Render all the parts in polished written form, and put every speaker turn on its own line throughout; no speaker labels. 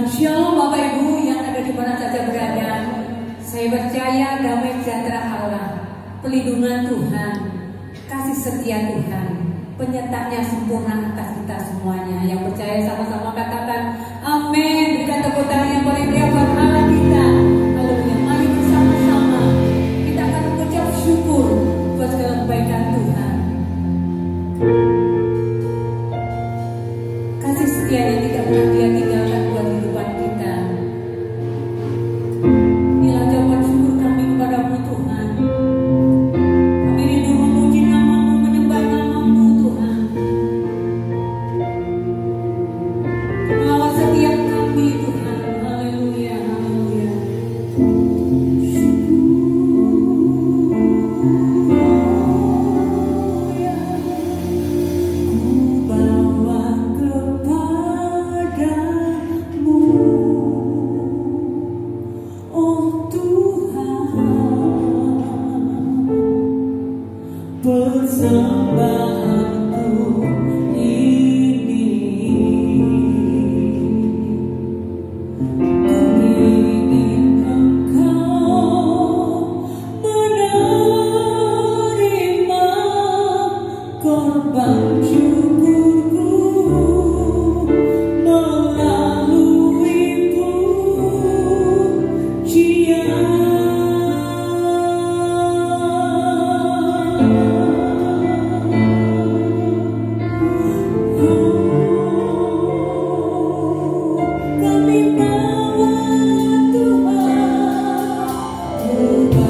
Shalom Bapak Ibu yang ada di mana saja berada. Saya percaya damai sejahtera Allah, pelindungan Tuhan, kasih setia Tuhan, penyertaannya sempurna atas kita semuanya. Yang percaya sama-sama katakan amin. Berikan tepuk tangan yang paling meriah buat Allah kita. Haleluya. Mari bersama-sama kita akan mengucap syukur buat segala kebaikan Tuhan. Kasih setia yang tidak pernah Dia tinggalkan buat kehidupan kita. Inilah jawaban syukur kami kepadamu Tuhan. Kami rindu memuji nama-Mu, menyembah nama-Mu Tuhan. Mengawal setiap kami Tuhan. Haleluya, haleluya. Persembahanku ini, ku ingin Engkau menerima korban syukurku melalui pujian. Doakan pernah lupa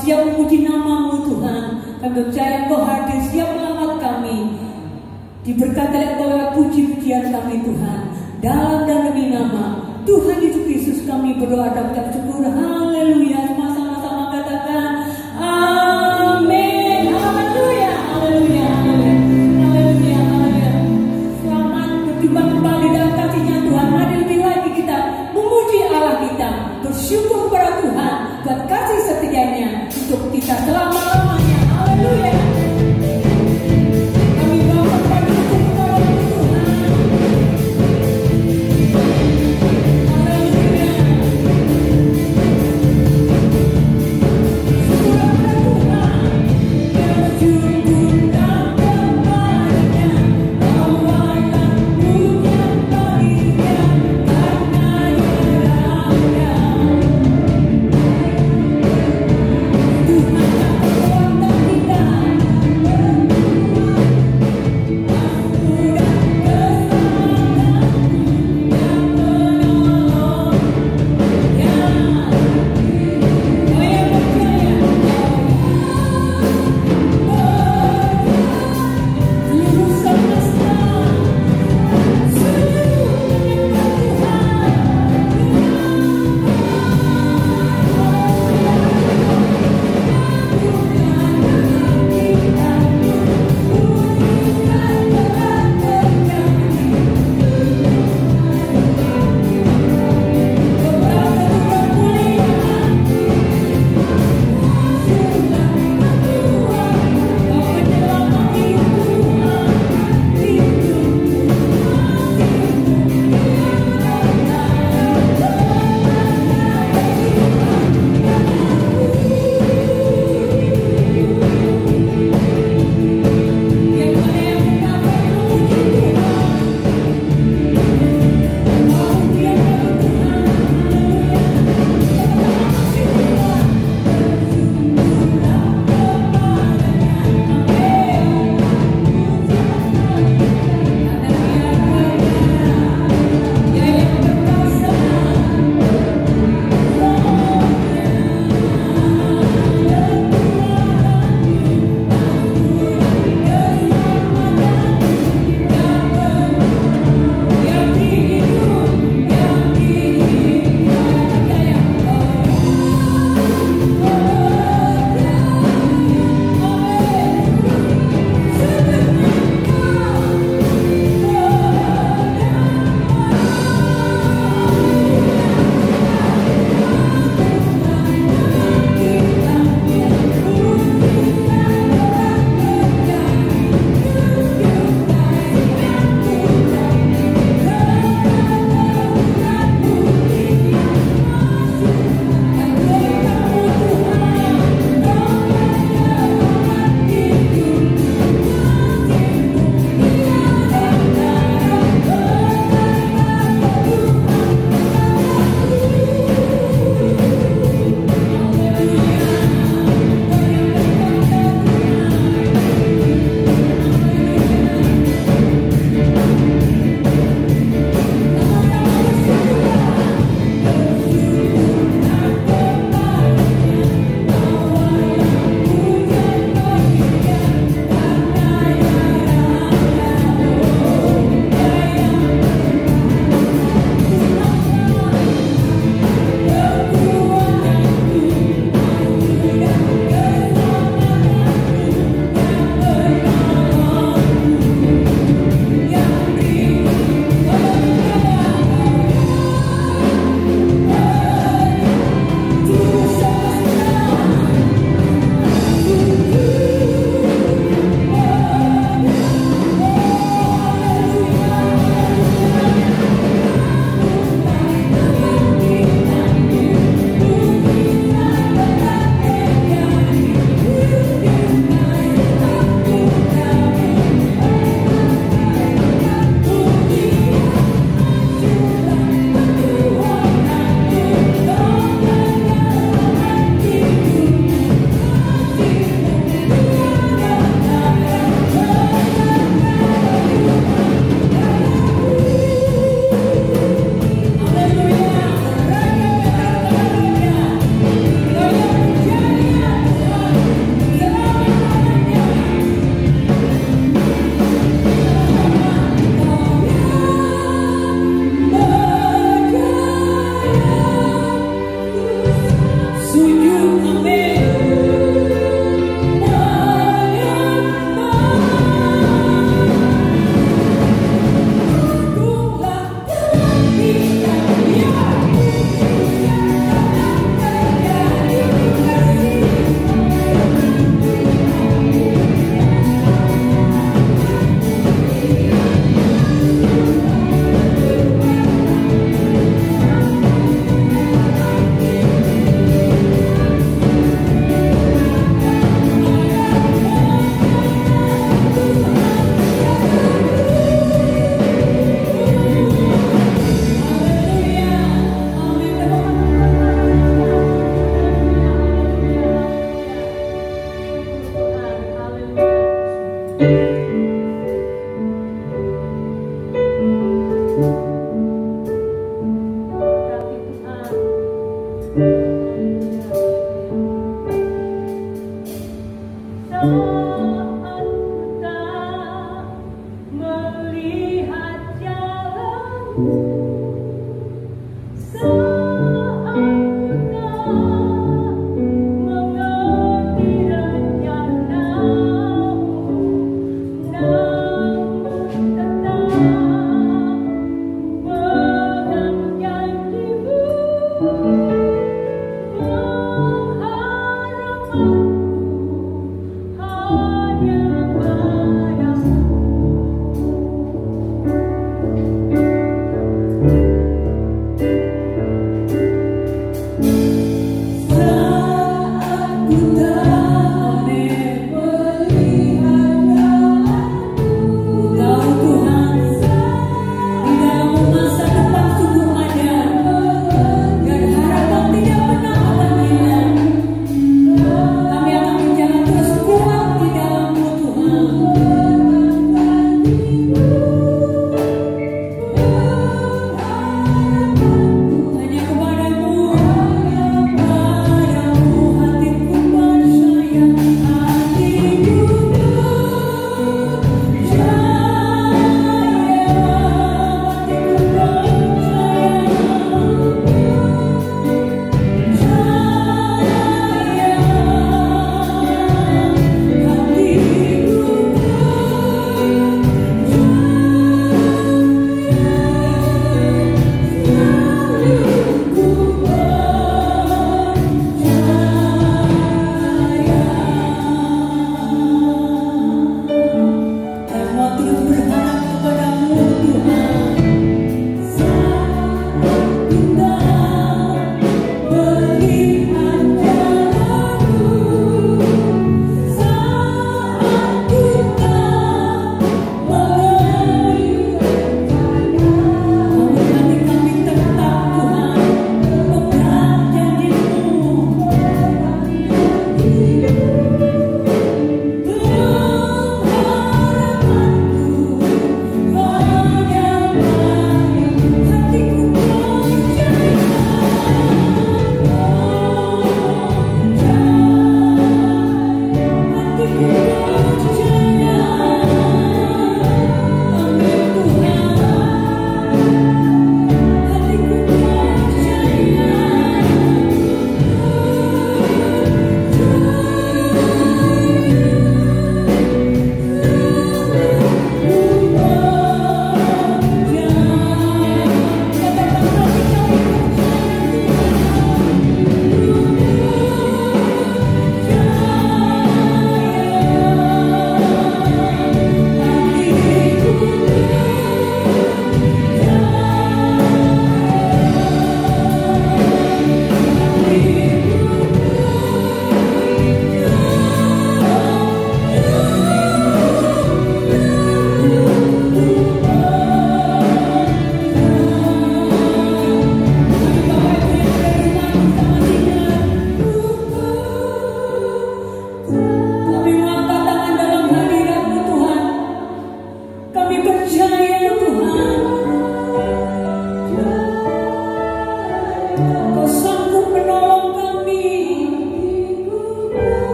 siap memuji nama-Mu Tuhan. Kami percaya Engkau hadir siap melamar kami. Diberkati Engkau lewat puji-pujian kami Tuhan. Dalam dan demi nama Tuhan Yesus Kristus kami berdoa dan mengucap syukur. Haleluya. Sama-sama katakan amin. Haleluya. Haleluya. Haleluya. Haleluya. Selamat berjumpa kembali dalam kasih-Nya Tuhan. Mari lebih lagi kita memuji Allah kita, bersyukur kepada Tuhan buat kasih setianya untuk kita selama-lamanya. Haleluya. Kami bawa kepada Tuhan. Haleluya.
saat tak melihat jalanmu, saat tak mengerti rencanamu, namun tetap pegang janjimu. Pengharapanku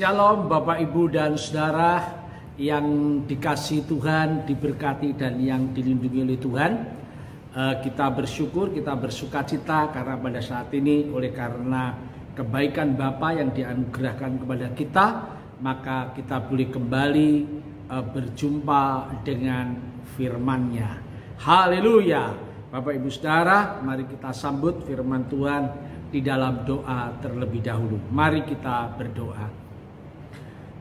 Shalom Bapak Ibu dan Saudara yang dikasihi Tuhan, diberkati dan yang dilindungi oleh Tuhan. Kita bersyukur, kita bersukacita karena pada saat ini oleh karena kebaikan Bapa yang dianugerahkan kepada kita, maka kita boleh kembali berjumpa dengan firman-Nya. Haleluya. Bapak Ibu Saudara, mari kita sambut firman Tuhan di dalam doa terlebih dahulu. Mari kita berdoa.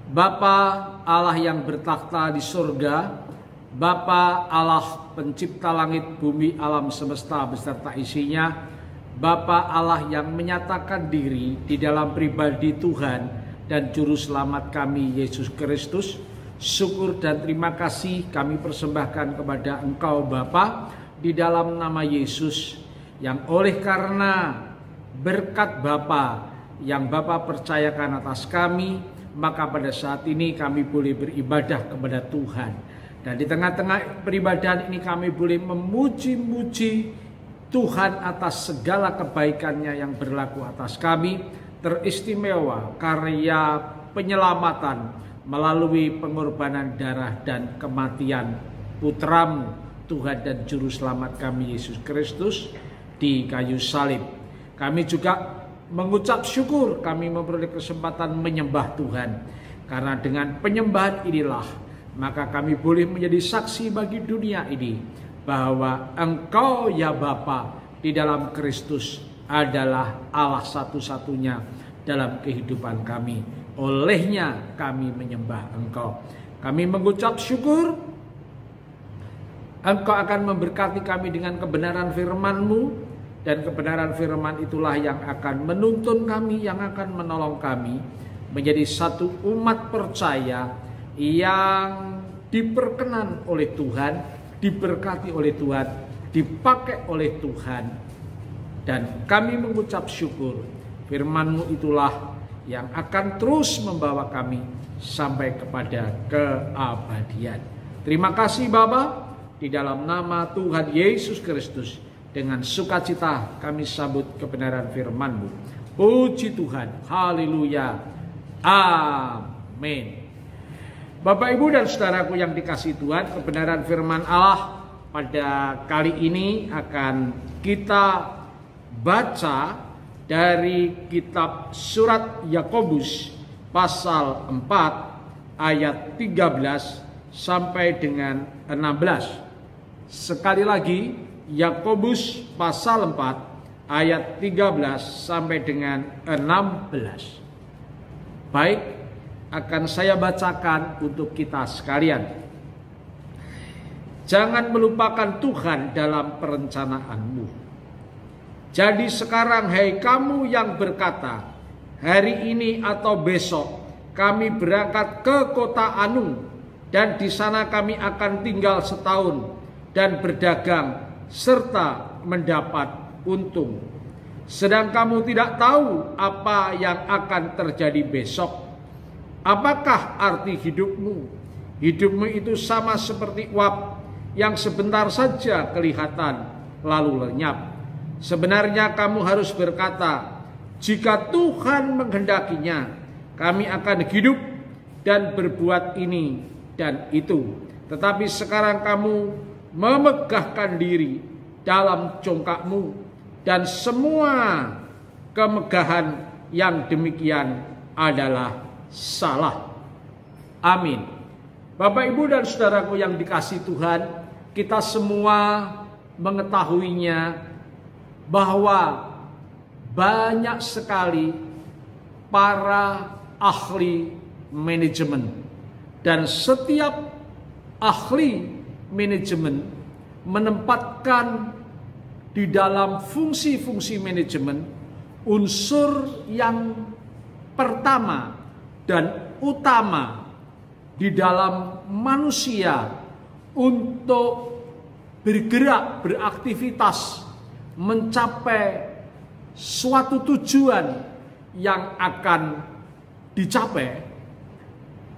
Bapa Allah yang bertakhta di surga, Bapa Allah pencipta langit, bumi, alam semesta beserta isinya, Bapa Allah yang menyatakan diri di dalam pribadi Tuhan dan Juru Selamat kami Yesus Kristus, syukur dan terima kasih kami persembahkan kepada Engkau Bapa di dalam nama Yesus, yang oleh karena berkat Bapa yang Bapa percayakan atas kami, maka pada saat ini kami boleh beribadah kepada Tuhan. Dan di tengah-tengah peribadahan ini kami boleh memuji-muji Tuhan atas segala kebaikan-Nya yang berlaku atas kami. Teristimewa karya penyelamatan melalui pengorbanan darah dan kematian Putra-Mu, Tuhan dan Juru Selamat kami Yesus Kristus di kayu salib. Kami juga mengucap syukur kami memperoleh kesempatan menyembah Tuhan. Karena dengan penyembahan inilah maka kami boleh menjadi saksi bagi dunia ini bahwa Engkau ya Bapa di dalam Kristus adalah Allah satu-satunya dalam kehidupan kami. Olehnya kami menyembah Engkau. Kami mengucap syukur Engkau akan memberkati kami dengan kebenaran firman-Mu. Dan kebenaran firman itulah yang akan menuntun kami, yang akan menolong kami menjadi satu umat percaya yang diperkenan oleh Tuhan, diberkati oleh Tuhan, dipakai oleh Tuhan. Dan kami mengucap syukur firman-Mu itulah yang akan terus membawa kami sampai kepada keabadian. Terima kasih Bapa, di dalam nama Tuhan Yesus Kristus. Dengan sukacita kami sambut kebenaran firman-Mu. Puji Tuhan. Haleluya. Amin. Bapak Ibu dan saudaraku yang dikasihi Tuhan, kebenaran firman Allah pada kali ini akan kita baca dari kitab surat Yakobus pasal 4 ayat 13 sampai dengan 16. Sekali lagi, Yakobus pasal 4 ayat 13 sampai dengan 16. Baik, akan saya bacakan untuk kita sekalian. Jangan melupakan Tuhan dalam perencanaan-Mu. Jadi sekarang hai kamu yang berkata, hari ini atau besok kami berangkat ke kota Anu, dan di sana kami akan tinggal setahun dan berdagang serta mendapat untung. Sedang kamu tidak tahu apa yang akan terjadi besok. Apakah arti hidupmu? Hidupmu itu sama seperti uap yang sebentar saja kelihatan lalu lenyap. Sebenarnya kamu harus berkata, jika Tuhan menghendakinya, kami akan hidup dan berbuat ini dan itu. Tetapi sekarang kamu memegahkan diri dalam congkakmu, dan semua kemegahan yang demikian adalah salah. Amin. Bapak Ibu dan saudaraku yang dikasihi Tuhan, kita semua mengetahuinya bahwa banyak sekali para ahli manajemen, dan setiap ahli manajemen menempatkan di dalam fungsi-fungsi manajemen unsur yang pertama dan utama di dalam manusia untuk bergerak, beraktivitas, mencapai suatu tujuan yang akan dicapai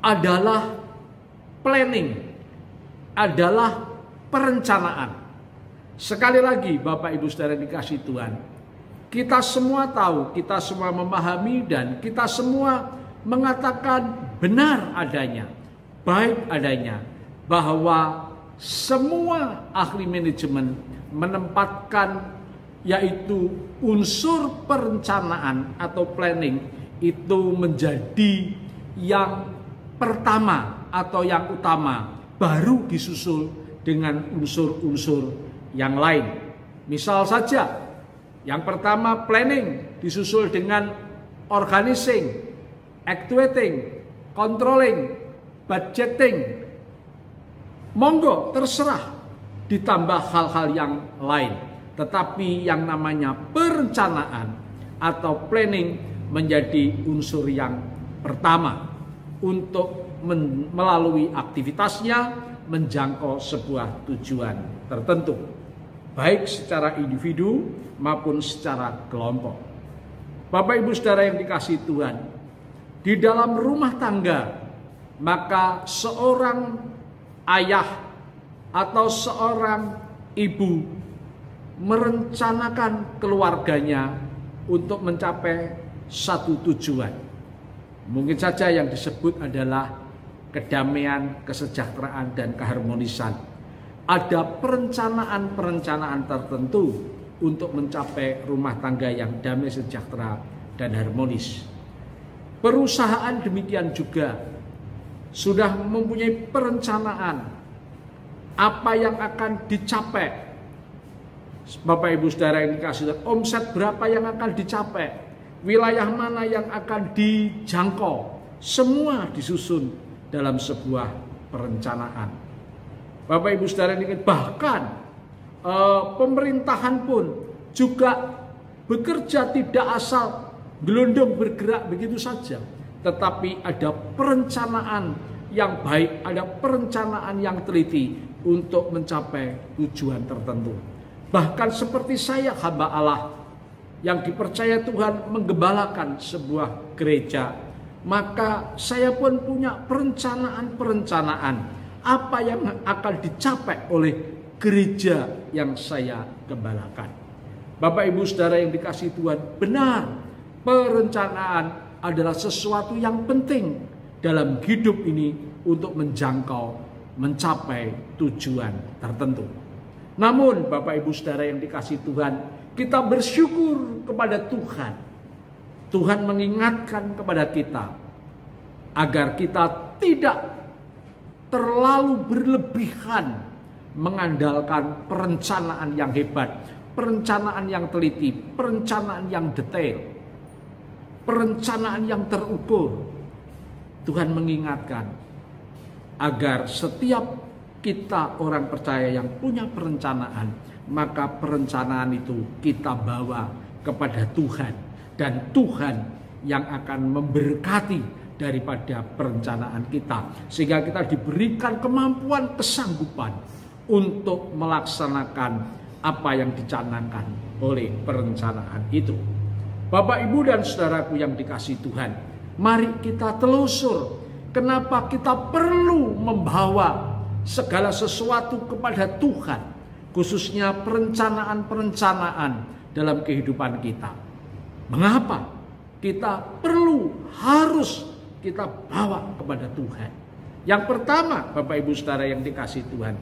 adalah planning, adalah perencanaan. Sekali lagi Bapak Ibu Saudara dikasihi Tuhan, kita semua tahu, kita semua memahami, dan kita semua mengatakan benar adanya, baik adanya, bahwa semua ahli manajemen menempatkan yaitu unsur perencanaan atau planning itu menjadi yang pertama atau yang utama, baru disusul dengan unsur-unsur yang lain. Misal saja, yang pertama planning disusul dengan organizing, actuating, controlling, budgeting. Monggo terserah ditambah hal-hal yang lain. Tetapi yang namanya perencanaan atau planning menjadi unsur yang pertama untuk melalui aktivitasnya menjangkau sebuah tujuan tertentu, baik secara individu maupun secara kelompok. Bapak Ibu Saudara yang dikasihi Tuhan, di dalam rumah tangga, maka seorang ayah atau seorang ibu merencanakan keluarganya untuk mencapai satu tujuan. Mungkin saja yang disebut adalah kedamaian, kesejahteraan, dan keharmonisan. Ada perencanaan-perencanaan tertentu untuk mencapai rumah tangga yang damai, sejahtera, dan harmonis. Perusahaan demikian juga sudah mempunyai perencanaan apa yang akan dicapai. Bapak Ibu Saudara yang dikasihi Tuhan, omset berapa yang akan dicapai, wilayah mana yang akan dijangkau, semua disusun dalam sebuah perencanaan. Bapak Ibu Saudara yang dikasihi, bahkan pemerintahan pun juga bekerja tidak asal gelondong bergerak begitu saja, tetapi ada perencanaan yang baik, ada perencanaan yang teliti untuk mencapai tujuan tertentu. Bahkan seperti saya, hamba Allah yang dipercaya Tuhan menggembalakan sebuah gereja, maka saya pun punya perencanaan-perencanaan apa yang akan dicapai oleh gereja yang saya gembalakan. Bapak Ibu Saudara yang dikasihi Tuhan, benar, perencanaan adalah sesuatu yang penting dalam hidup ini untuk mencapai tujuan tertentu. Namun Bapak Ibu Saudara yang dikasihi Tuhan, kita bersyukur kepada Tuhan. Tuhan mengingatkan kepada kita agar kita tidak terlalu berlebihan mengandalkan perencanaan yang hebat, perencanaan yang teliti, perencanaan yang detail, perencanaan yang terukur. Tuhan mengingatkan agar setiap kita orang percaya yang punya perencanaan, maka perencanaan itu kita bawa kepada Tuhan, dan Tuhan yang akan memberkati daripada perencanaan kita, sehingga kita diberikan kemampuan, kesanggupan untuk melaksanakan apa yang dicanangkan oleh perencanaan itu. Bapak, Ibu, dan saudaraku yang dikasihi Tuhan, mari kita telusur kenapa kita perlu membawa segala sesuatu kepada Tuhan, khususnya perencanaan-perencanaan dalam kehidupan kita. Mengapa kita harus kita bawa kepada Tuhan? Yang pertama, Bapak Ibu Saudara yang dikasihi Tuhan,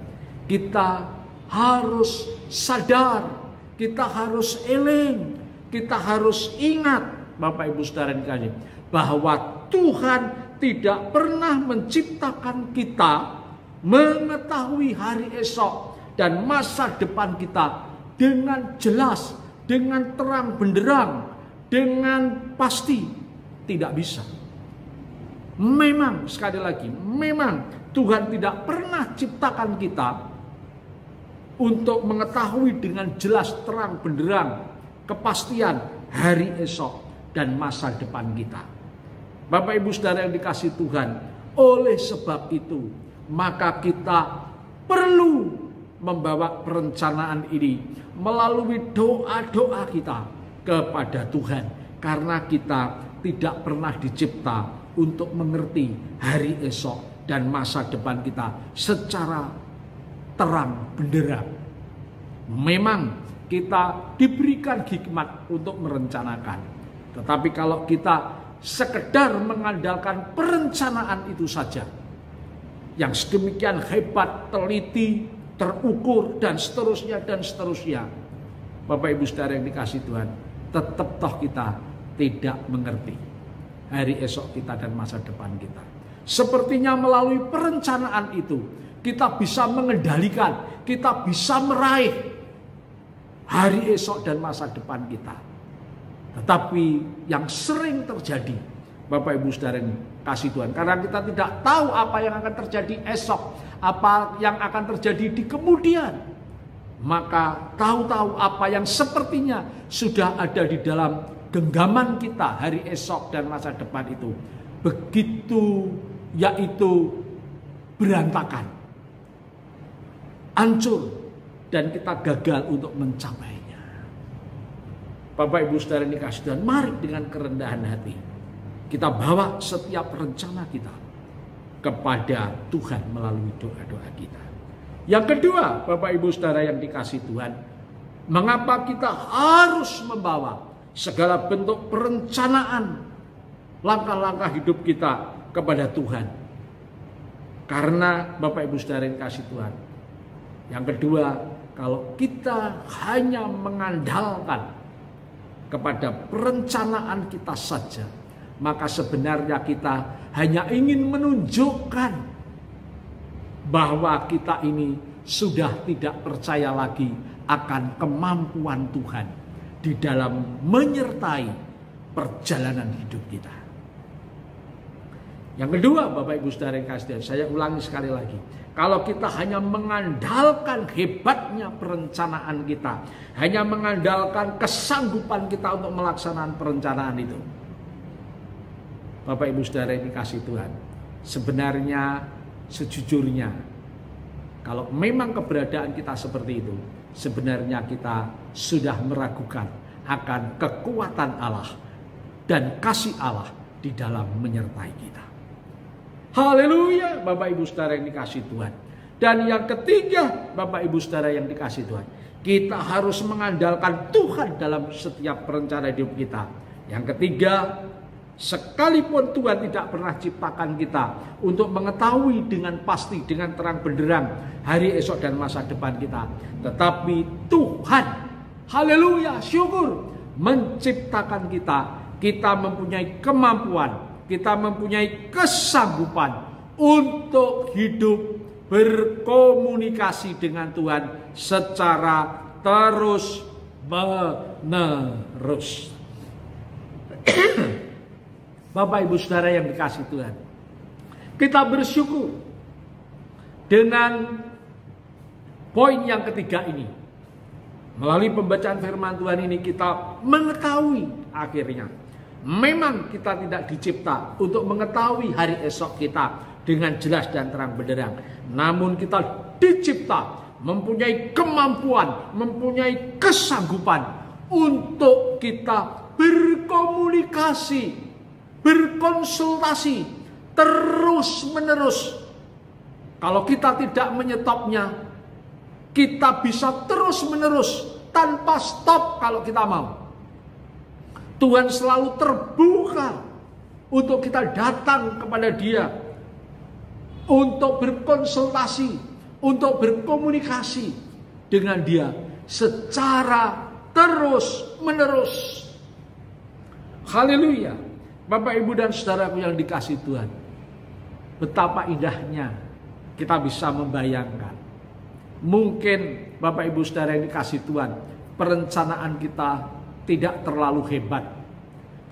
kita harus sadar, kita harus eling, kita harus ingat, Bapak Ibu Saudara yang dikasihi, bahwa Tuhan tidak pernah menciptakan kita mengetahui hari esok dan masa depan kita dengan jelas, dengan terang benderang, dengan pasti. Tidak bisa. Memang, sekali lagi, memang Tuhan tidak pernah ciptakan kita untuk mengetahui dengan jelas, terang benderang, kepastian hari esok dan masa depan kita. Bapak Ibu Saudara yang dikasihi Tuhan, oleh sebab itu maka kita perlu membawa perencanaan ini melalui doa-doa kita kepada Tuhan, karena kita tidak pernah dicipta untuk mengerti hari esok dan masa depan kita secara terang benderang. Memang kita diberikan hikmat untuk merencanakan, tetapi kalau kita sekedar mengandalkan perencanaan itu saja, yang sedemikian hebat, teliti, terukur, dan seterusnya, dan seterusnya. Bapak Ibu Saudara yang dikasih Tuhan, tetap toh kita tidak mengerti hari esok kita dan masa depan kita. Sepertinya melalui perencanaan itu, kita bisa mengendalikan, kita bisa meraih hari esok dan masa depan kita. Tetapi yang sering terjadi, Bapak Ibu Saudara yang kasih Tuhan, karena kita tidak tahu apa yang akan terjadi esok, apa yang akan terjadi di kemudian, maka tahu-tahu apa yang sepertinya sudah ada di dalam genggaman kita hari esok dan masa depan itu, begitu yaitu berantakan, hancur, dan kita gagal untuk mencapainya. Bapak Ibu Saudara yang dikasih Tuhan, mari dengan kerendahan hati kita bawa setiap rencana kita kepada Tuhan melalui doa-doa kita. Yang kedua, Bapak Ibu Saudara yang dikasih Tuhan, mengapa kita harus membawa segala bentuk perencanaan langkah-langkah hidup kita kepada Tuhan? Karena Bapak Ibu Saudara yang dikasih Tuhan, yang kedua, kalau kita hanya mengandalkan kepada perencanaan kita saja, maka sebenarnya kita hanya ingin menunjukkan bahwa kita ini sudah tidak percaya lagi akan kemampuan Tuhan di dalam menyertai perjalanan hidup kita. Yang kedua, Bapak Ibu Saudara yang kasih Tuhan, saya ulangi sekali lagi. Kalau kita hanya mengandalkan hebatnya perencanaan kita, hanya mengandalkan kesanggupan kita untuk melaksanakan perencanaan itu, Bapak Ibu Saudara yang dikasih Tuhan, sebenarnya sejujurnya, kalau memang keberadaan kita seperti itu, sebenarnya kita sudah meragukan akan kekuatan Allah dan kasih Allah di dalam menyertai kita. Haleluya, Bapak Ibu Saudara yang dikasih Tuhan. Dan yang ketiga, Bapak Ibu Saudara yang dikasih Tuhan, kita harus mengandalkan Tuhan dalam setiap perencanaan hidup kita. Yang ketiga, sekalipun Tuhan tidak pernah ciptakan kita untuk mengetahui dengan pasti, dengan terang benderang hari esok dan masa depan kita, tetapi Tuhan, haleluya, syukur, menciptakan kita mempunyai kemampuan, kita mempunyai kesanggupan untuk hidup berkomunikasi dengan Tuhan secara terus menerus. Bapak Ibu Saudara yang dikasih Tuhan, kita bersyukur dengan poin yang ketiga ini. Melalui pembacaan firman Tuhan ini kita mengetahui akhirnya memang kita tidak dicipta untuk mengetahui hari esok kita dengan jelas dan terang benderang. Namun kita dicipta mempunyai kemampuan, mempunyai kesanggupan untuk kita berkomunikasi, berkonsultasi terus menerus. Kalau kita tidak menyetopnya, kita bisa terus menerus tanpa stop kalau kita mau. Tuhan selalu terbuka untuk kita datang kepada Dia, untuk berkonsultasi, untuk berkomunikasi dengan Dia secara terus menerus. Haleluya. Bapak, Ibu, dan saudaraku yang dikasih Tuhan, betapa indahnya kita bisa membayangkan. Mungkin Bapak, Ibu, saudara yang dikasih Tuhan, perencanaan kita tidak terlalu hebat,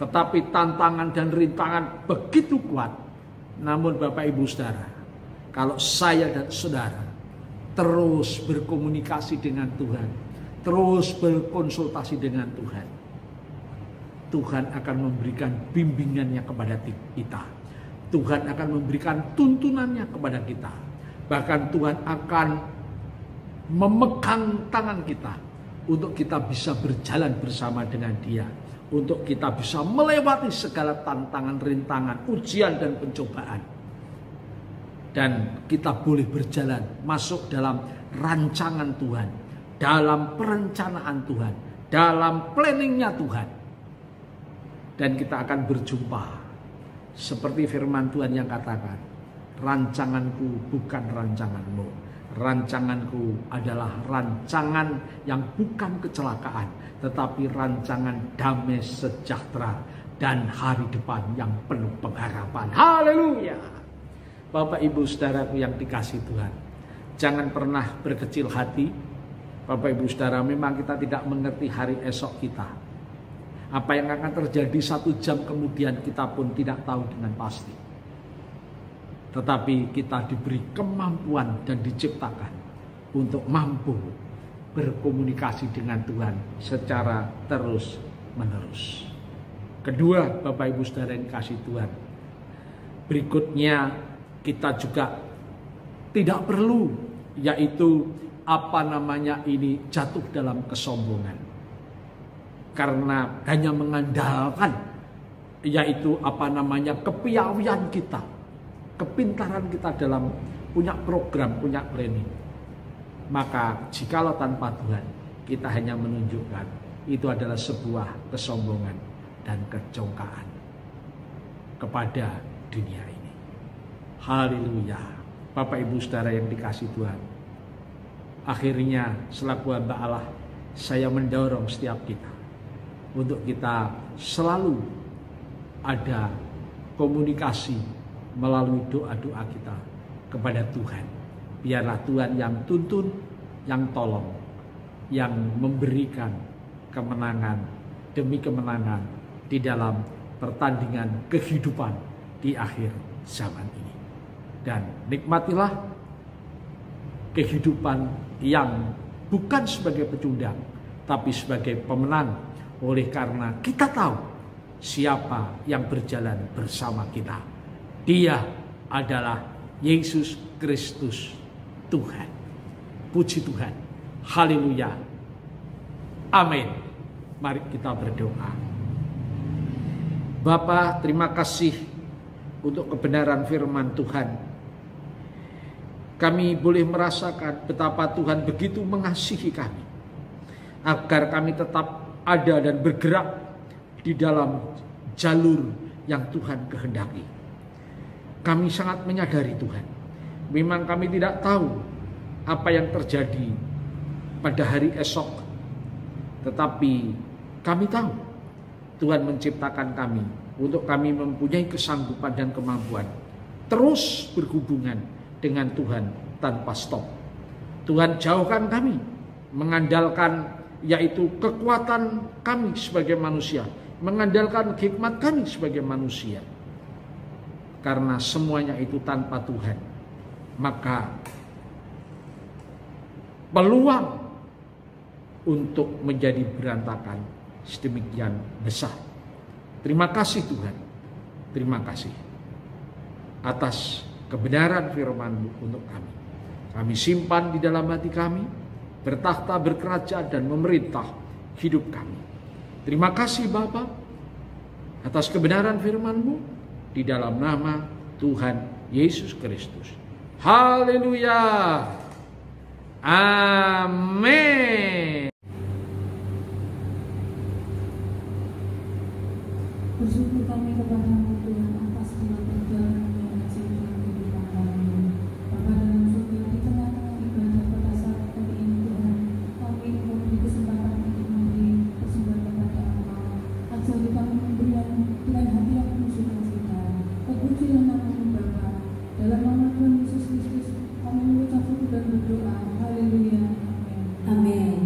tetapi tantangan dan rintangan begitu kuat. Namun Bapak, Ibu, saudara, kalau saya dan saudara terus berkomunikasi dengan Tuhan, terus berkonsultasi dengan Tuhan, Tuhan akan memberikan bimbingannya kepada kita. Tuhan akan memberikan tuntunannya kepada kita. Bahkan Tuhan akan memegang tangan kita untuk kita bisa berjalan bersama dengan Dia, untuk kita bisa melewati segala tantangan, rintangan, ujian dan pencobaan. Dan kita boleh berjalan masuk dalam rancangan Tuhan, dalam perencanaan Tuhan, dalam planningnya Tuhan. Dan kita akan berjumpa Seperti firman Tuhan yang katakan, rancanganku bukan rancanganmu. Rancanganku adalah rancangan yang bukan kecelakaan, tetapi rancangan damai sejahtera dan hari depan yang penuh pengharapan. Haleluya. Bapak Ibu Saudaraku yang dikasihi Tuhan, jangan pernah berkecil hati. Bapak Ibu Saudara, memang kita tidak mengerti hari esok kita. Apa yang akan terjadi 1 jam kemudian kita pun tidak tahu dengan pasti. Tetapi kita diberi kemampuan dan diciptakan untuk mampu berkomunikasi dengan Tuhan secara terus-menerus. Kedua, Bapak Ibu Saudara yang dikasihi Tuhan, berikutnya kita juga tidak perlu, yaitu jatuh dalam kesombongan. Karena hanya mengandalkan, yaitu kepiawaian kita, kepintaran kita dalam punya program, punya planning. Maka jikalau tanpa Tuhan, kita hanya menunjukkan itu adalah sebuah kesombongan dan kecongkaan kepada dunia ini. Haleluya. Bapak Ibu Saudara yang dikasihi Tuhan, akhirnya selaku hamba Allah, saya mendorong setiap kita untuk kita selalu ada komunikasi melalui doa-doa kita kepada Tuhan. Biarlah Tuhan yang tuntun, yang tolong, yang memberikan kemenangan demi kemenangan di dalam pertandingan kehidupan di akhir zaman ini. Dan nikmatilah kehidupan yang bukan sebagai pecundang, tapi sebagai pemenang. Oleh karena kita tahu siapa yang berjalan bersama kita. Dia adalah Yesus Kristus Tuhan. Puji Tuhan. Haleluya. Amin. Mari kita berdoa. Bapa, terima kasih untuk kebenaran firman Tuhan. Kami boleh merasakan betapa Tuhan begitu mengasihi kami, agar kami tetap ada dan bergerak di dalam jalur yang Tuhan kehendaki. Kami sangat menyadari Tuhan, memang kami tidak tahu apa yang terjadi pada hari esok, tetapi kami tahu Tuhan menciptakan kami untuk kami mempunyai kesanggupan dan kemampuan terus berhubungan dengan Tuhan tanpa stop. Tuhan jauhkan kami mengandalkan yaitu kekuatan kami sebagai manusia, mengandalkan hikmat kami sebagai manusia. Karena semuanya itu tanpa Tuhan, maka peluang untuk menjadi berantakan sedemikian besar. Terima kasih Tuhan, terima kasih atas kebenaran firman-Mu untuk kami. Kami simpan di dalam hati kami, bertakhta, berkerajaan, dan memerintah hidup kami. Terima kasih Bapa atas kebenaran firman-Mu di dalam nama Tuhan Yesus Kristus. Haleluya. Amin.
Bersyukur kami kepada-Mu Tuhan atas segala perjalanan yang kasih dalam kehidupan kami. Bapa dalam surga, di tengah-tengah ibadah pada saat kali ini Tuhan, kami memberi kesempatan untuk memberi persembahan kepada Engkau. Ajari kami memberikan dengan hati yang penuh sukacita. Terpujilah nama-Mu Bapa. Dalam nama Tuhan Yesus Kristus, kami mengucap syukur dan berdoa. Haleluya. Amin.
Amin.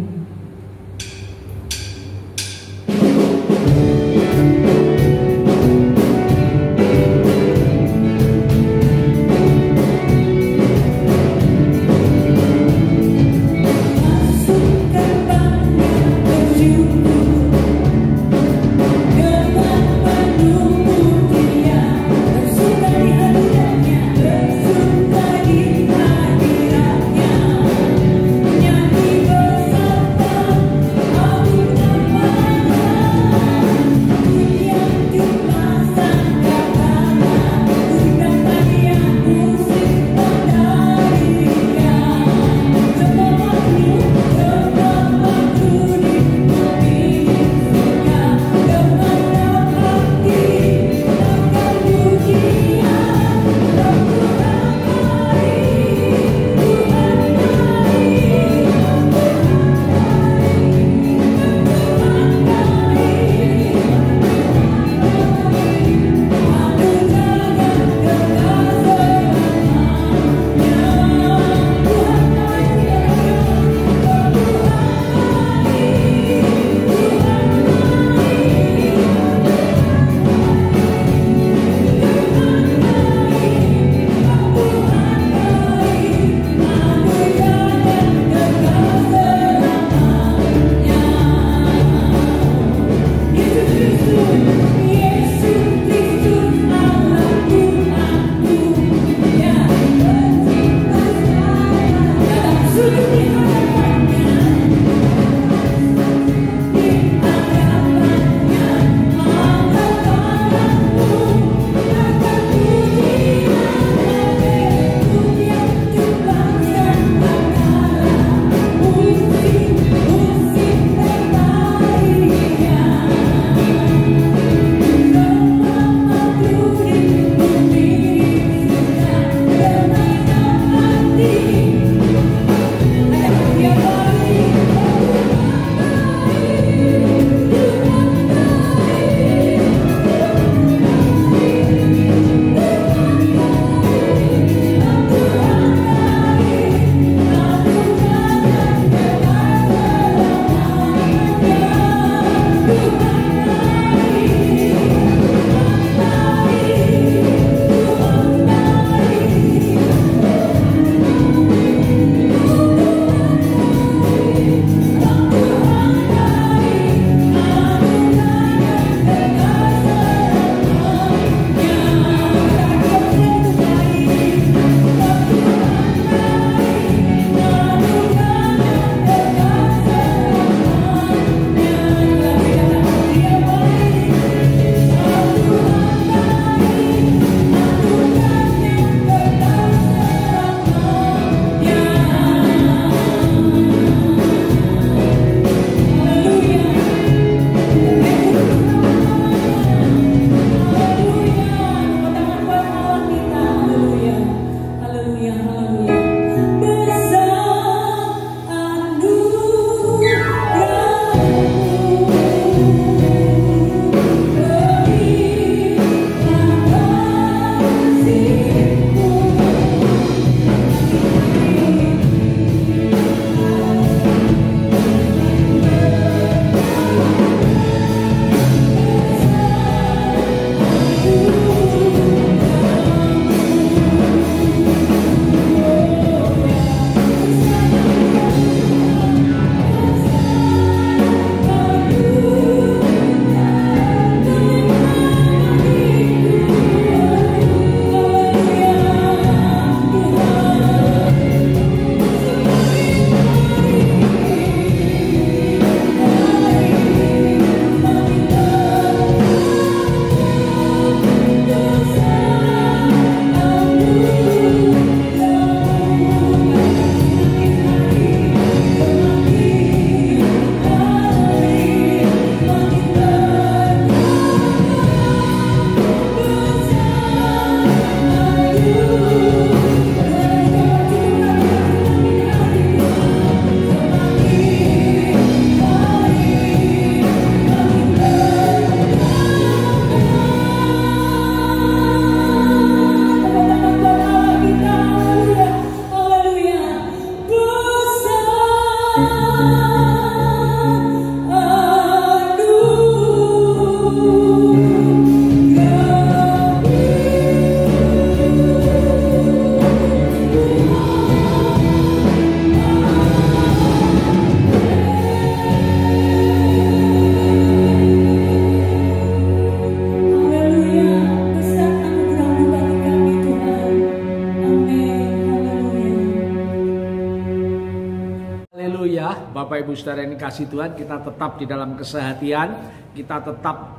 Haleluya, Bapak Ibu Saudara yang dikasihi Tuhan, kita tetap di dalam kesehatian, kita tetap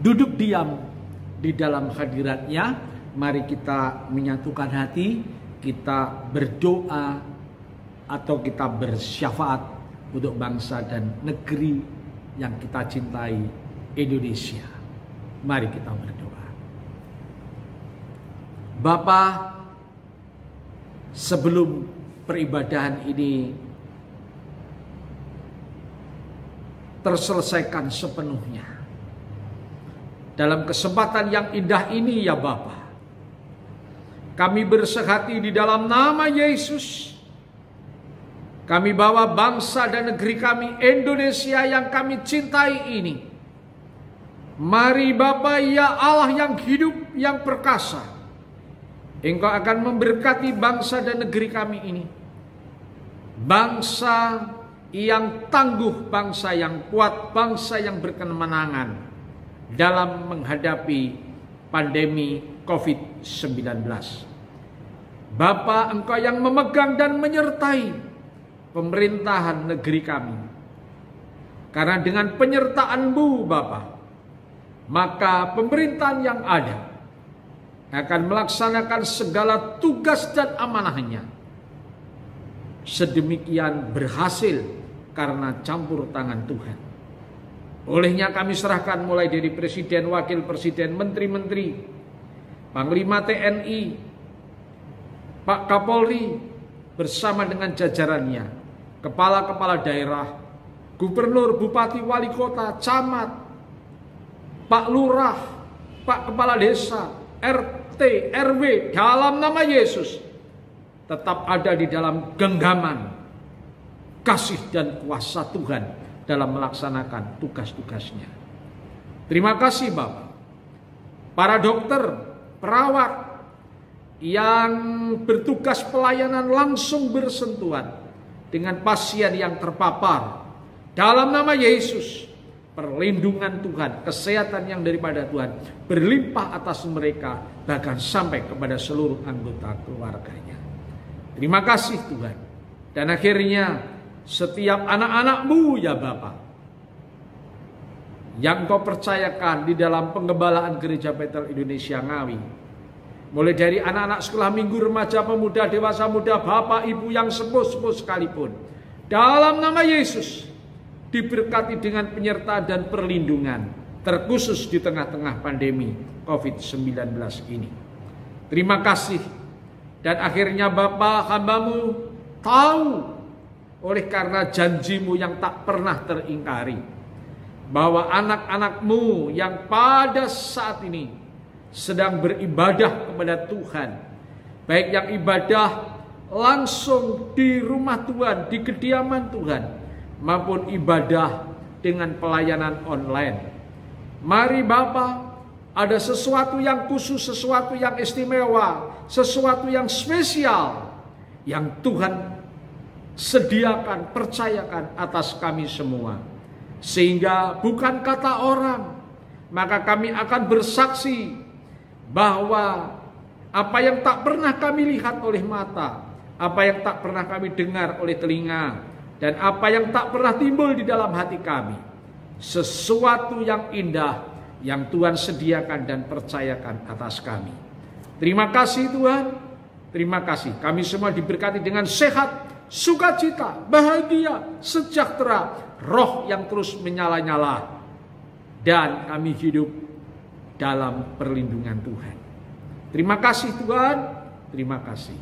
duduk diam di dalam hadirat-Nya. Mari kita menyatukan hati, kita berdoa atau kita bersyafaat untuk bangsa dan negeri yang kita cintai, Indonesia. Mari kita berdoa. Bapa, sebelum peribadahan ini terselesaikan sepenuhnya, dalam kesempatan yang indah ini ya Bapa, kami bersehati di dalam nama Yesus. Kami bawa bangsa dan negeri kami Indonesia yang kami cintai ini. Mari Bapa, ya Allah yang hidup, yang perkasa, Engkau akan memberkati bangsa dan negeri kami ini. Bangsa yang tangguh, bangsa yang kuat, bangsa yang berkemenangan dalam menghadapi pandemi COVID-19. Bapa, Engkau yang memegang dan menyertai pemerintahan negeri kami. Karena dengan penyertaan-Mu Bapa, maka pemerintahan yang ada akan melaksanakan segala tugas dan amanahnya sedemikian berhasil karena campur tangan Tuhan. Olehnya kami serahkan mulai dari Presiden, Wakil Presiden, Menteri-Menteri, Panglima TNI, Pak Kapolri bersama dengan jajarannya, kepala-kepala daerah, gubernur, bupati, wali kota, camat, Pak Lurah, Pak Kepala Desa, RT, RW, dalam nama Yesus tetap ada di dalam genggaman kasih dan kuasa Tuhan dalam melaksanakan tugas-tugasnya. Terima kasih Bapak. Para dokter, perawat yang bertugas pelayanan langsung bersentuhan dengan pasien yang terpapar, dalam nama Yesus, perlindungan Tuhan, kesehatan yang daripada Tuhan berlimpah atas mereka, bahkan sampai kepada seluruh anggota keluarganya. Terima kasih Tuhan. Dan akhirnya setiap anak-anak-Mu ya Bapa, yang Kau percayakan di dalam penggembalaan Gereja Betel Indonesia Ngawi, mulai dari anak-anak sekolah minggu, remaja, pemuda, dewasa muda, bapak, ibu yang sepuh-sepuh sekalipun, dalam nama Yesus diberkati dengan penyertaan dan perlindungan, terkhusus di tengah-tengah pandemi COVID-19 ini. Terima kasih. Dan akhirnya Bapa, hamba-Mu tahu oleh karena janji-Mu yang tak pernah teringkari, bahwa anak-anak-Mu yang pada saat ini sedang beribadah kepada Tuhan, baik yang ibadah langsung di rumah Tuhan, di kediaman Tuhan, maupun ibadah dengan pelayanan online. Mari Bapa, ada sesuatu yang khusus, sesuatu yang istimewa, sesuatu yang spesial yang Tuhan sediakan, percayakan atas kami semua. Sehingga bukan kata orang, maka kami akan bersaksi bahwa apa yang tak pernah kami lihat oleh mata, apa yang tak pernah kami dengar oleh telinga, dan apa yang tak pernah timbul di dalam hati kami, sesuatu yang indah yang Tuhan sediakan dan percayakan atas kami. Terima kasih Tuhan. Terima kasih. Kami semua diberkati dengan sehat, sukacita, bahagia, sejahtera, roh yang terus menyala-nyala, dan kami hidup dalam perlindungan Tuhan. Terima kasih Tuhan. Terima kasih.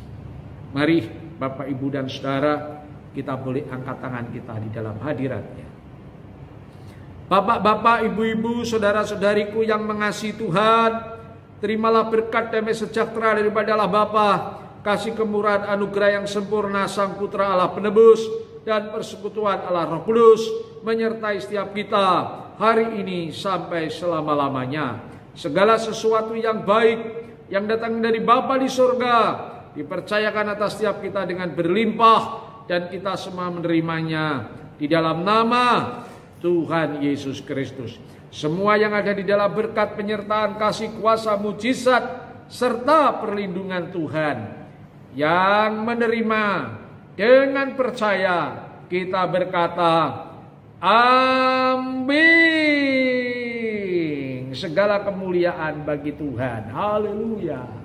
Mari Bapak, Ibu, dan Saudara, kita boleh angkat tangan kita di dalam hadirat-Nya. Bapak-bapak, ibu-ibu, saudara-saudariku yang mengasihi Tuhan, terimalah berkat damai sejahtera daripada Allah Bapa, kasih kemurahan anugerah yang sempurna Sang Putra Allah Penebus, dan persekutuan Allah Roh Kudus menyertai setiap kita hari ini sampai selama-lamanya. Segala sesuatu yang baik yang datang dari Bapa di surga dipercayakan atas setiap kita dengan berlimpah, dan kita semua menerimanya di dalam nama Tuhan Yesus Kristus. Semua yang ada di dalam berkat, penyertaan, kasih, kuasa, mujizat, serta perlindungan Tuhan, yang menerima Dengan percaya kita berkata, amin. Segala kemuliaan bagi Tuhan. Haleluya.